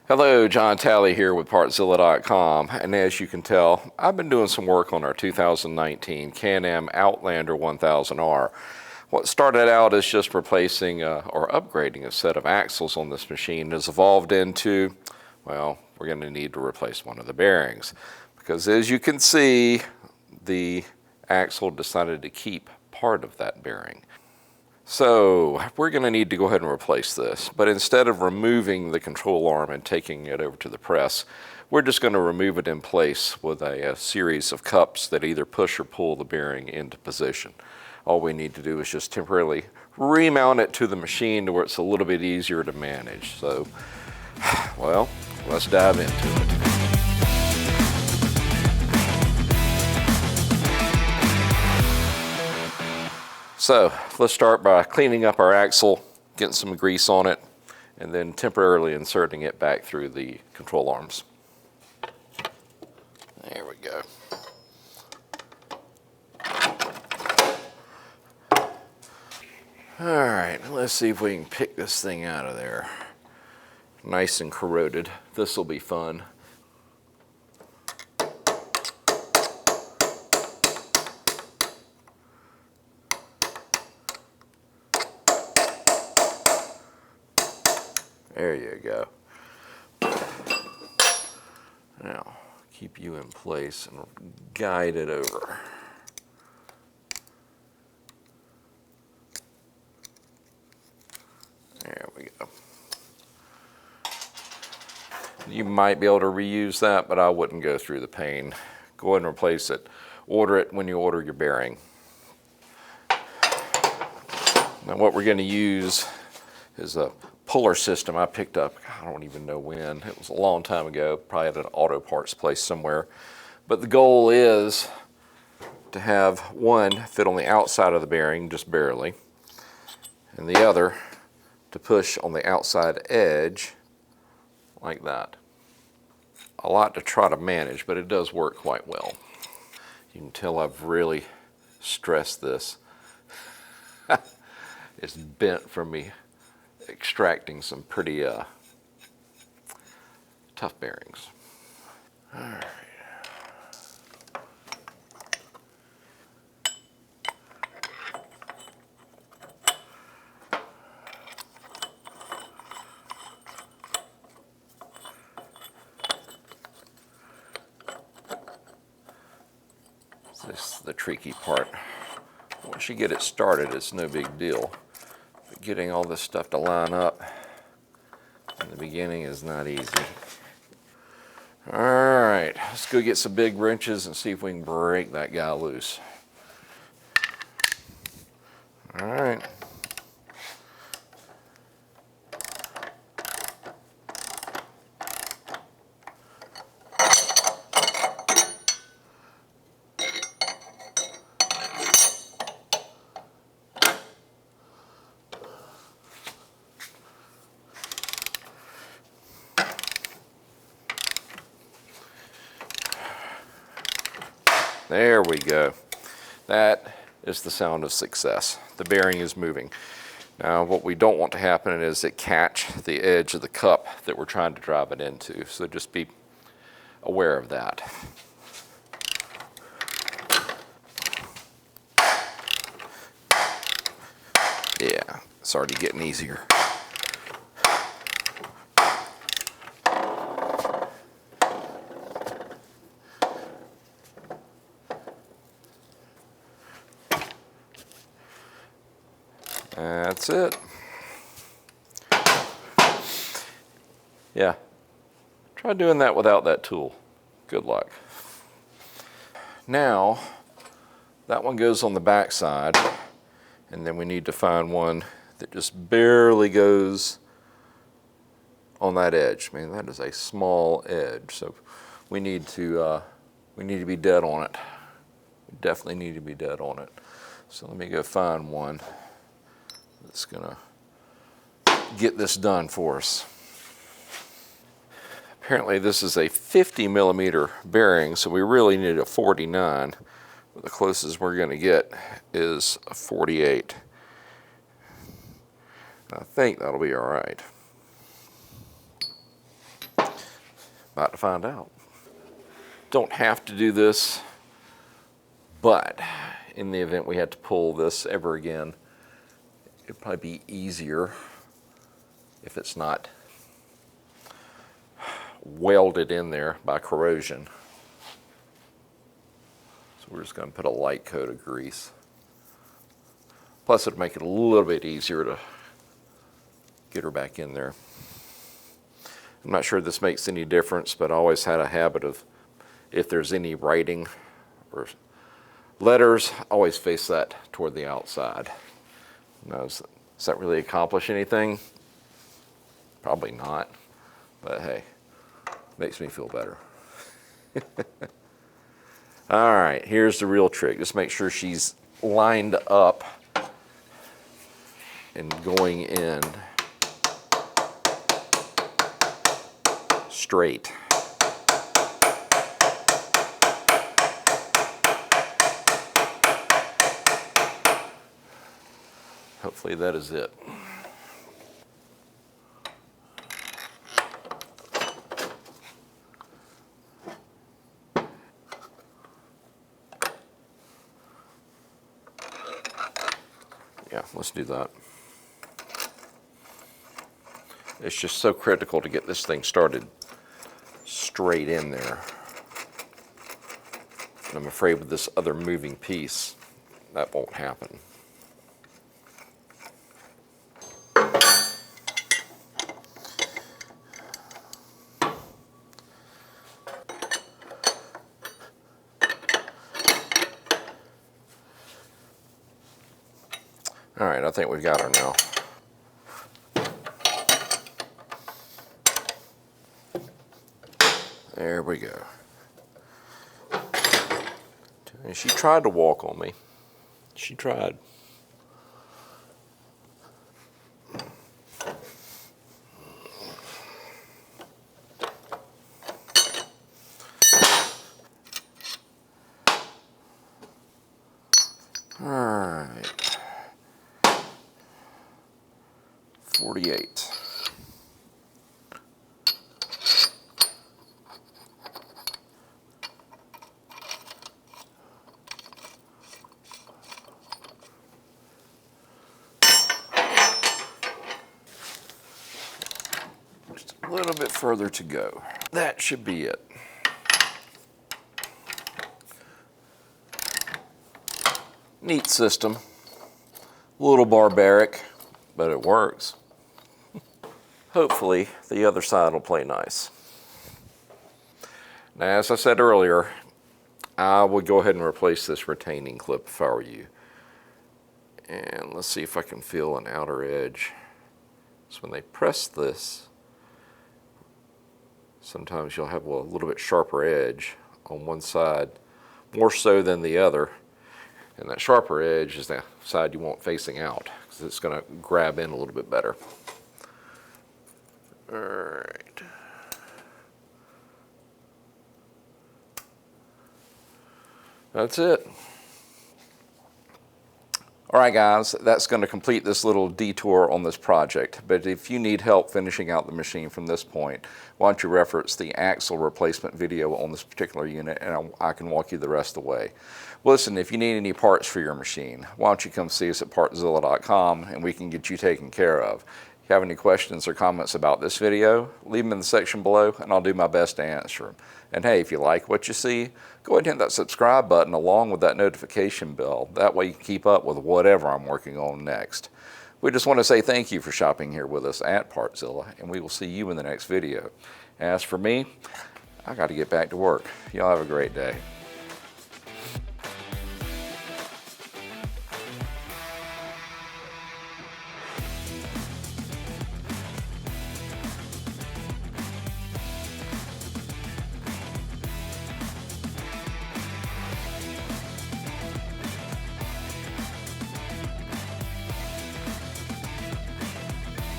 Hello, John Talley here with Partzilla.com, and as you can tell, I've been doing some work on our 2019 Can-Am Outlander 1000R. What started out as just replacing or upgrading a set of axles on this machine has evolved into, well, we're going to need to replace one of the bearings. Because as you can see, the axle decided to keep part of that bearing. So we're going to need to go ahead and replace this, but instead of removing the control arm and taking it over to the press, we're just going to remove it in place with a series of cups that either push or pull the bearing into position. All we need to do is just temporarily remount it to the machine to where it's a little bit easier to manage. So, well, let's dive into it. So let's start by cleaning up our axle, getting some grease on it, and then temporarily inserting it back through the control arms. There we go. All right, let's see if we can pick this thing out of there. Nice and corroded. This will be fun. There you go. Now, keep you in place and guide it over. There we go. You might be able to reuse that, but I wouldn't go through the pain. Go ahead and replace it. Order it when you order your bearing. Now what we're going to use is a puller system I picked up, I don't even know when. It was a long time ago, probably at an auto parts place somewhere. But the goal is to have one fit on the outside of the bearing, just barely, and the other to push on the outside edge like that. A lot to try to manage, but it does work quite well. You can tell I've really stressed this. It's bent from me extracting some pretty tough bearings. All right. This is the tricky part. Once you get it started, it's no big deal. But getting all this stuff to line up in the beginning is not easy. All right, let's go get some big wrenches and see if we can break that guy loose. All right. There we go. That is the sound of success. The bearing is moving. Now what we don't want to happen is it catch the edge of the cup that we're trying to drive it into. So just be aware of that. Yeah, it's already getting easier. That's it. Yeah, try doing that without that tool. Good luck. Now, that one goes on the back side, and then we need to find one that just barely goes on that edge. I mean, that is a small edge, so we need to be dead on it. We definitely need to be dead on it. So let me go find one that's gonna get this done for us. Apparently this is a 50 millimeter bearing, so we really need a 49. But the closest we're gonna get is a 48. I think that'll be all right. About to find out. Don't have to do this, but in the event we had to pull this ever again, it'd probably be easier if it's not welded in there by corrosion. So we're just going to put a light coat of grease. Plus it'll make it a little bit easier to get her back in there. I'm not sure this makes any difference, but I always had a habit of, if there's any writing or letters, always face that toward the outside. Now, does that really accomplish anything? Probably not, but hey, makes me feel better. All right, here's the real trick. Just make sure she's lined up and going in straight. Hopefully that is it. Yeah, let's do that. It's just so critical to get this thing started straight in there. And I'm afraid with this other moving piece, that won't happen. All right, I think we've got her now. There we go. And she tried to walk on me. She tried. All right. 48. Just a little bit further to go. That should be it. Neat system. A little barbaric, but it works. Hopefully the other side will play nice. Now, as I said earlier, I would go ahead and replace this retaining clip if I were you. And let's see if I can feel an outer edge. So when they press this, sometimes you'll have a little bit sharper edge on one side, more so than the other. And that sharper edge is the side you want facing out, because it's going to grab in a little bit better. All right. That's it. All right, guys, that's going to complete this little detour on this project. But if you need help finishing out the machine from this point, why don't you reference the axle replacement video on this particular unit, and I can walk you the rest of the way. Listen, if you need any parts for your machine, why don't you come see us at Partzilla.com and we can get you taken care of. If you have any questions or comments about this video, leave them in the section below and I'll do my best to answer them. And hey, if you like what you see, go ahead and hit that subscribe button along with that notification bell. That way you can keep up with whatever I'm working on next. We just want to say thank you for shopping here with us at Partzilla, and we will see you in the next video. As for me, I got to get back to work. Y'all have a great day.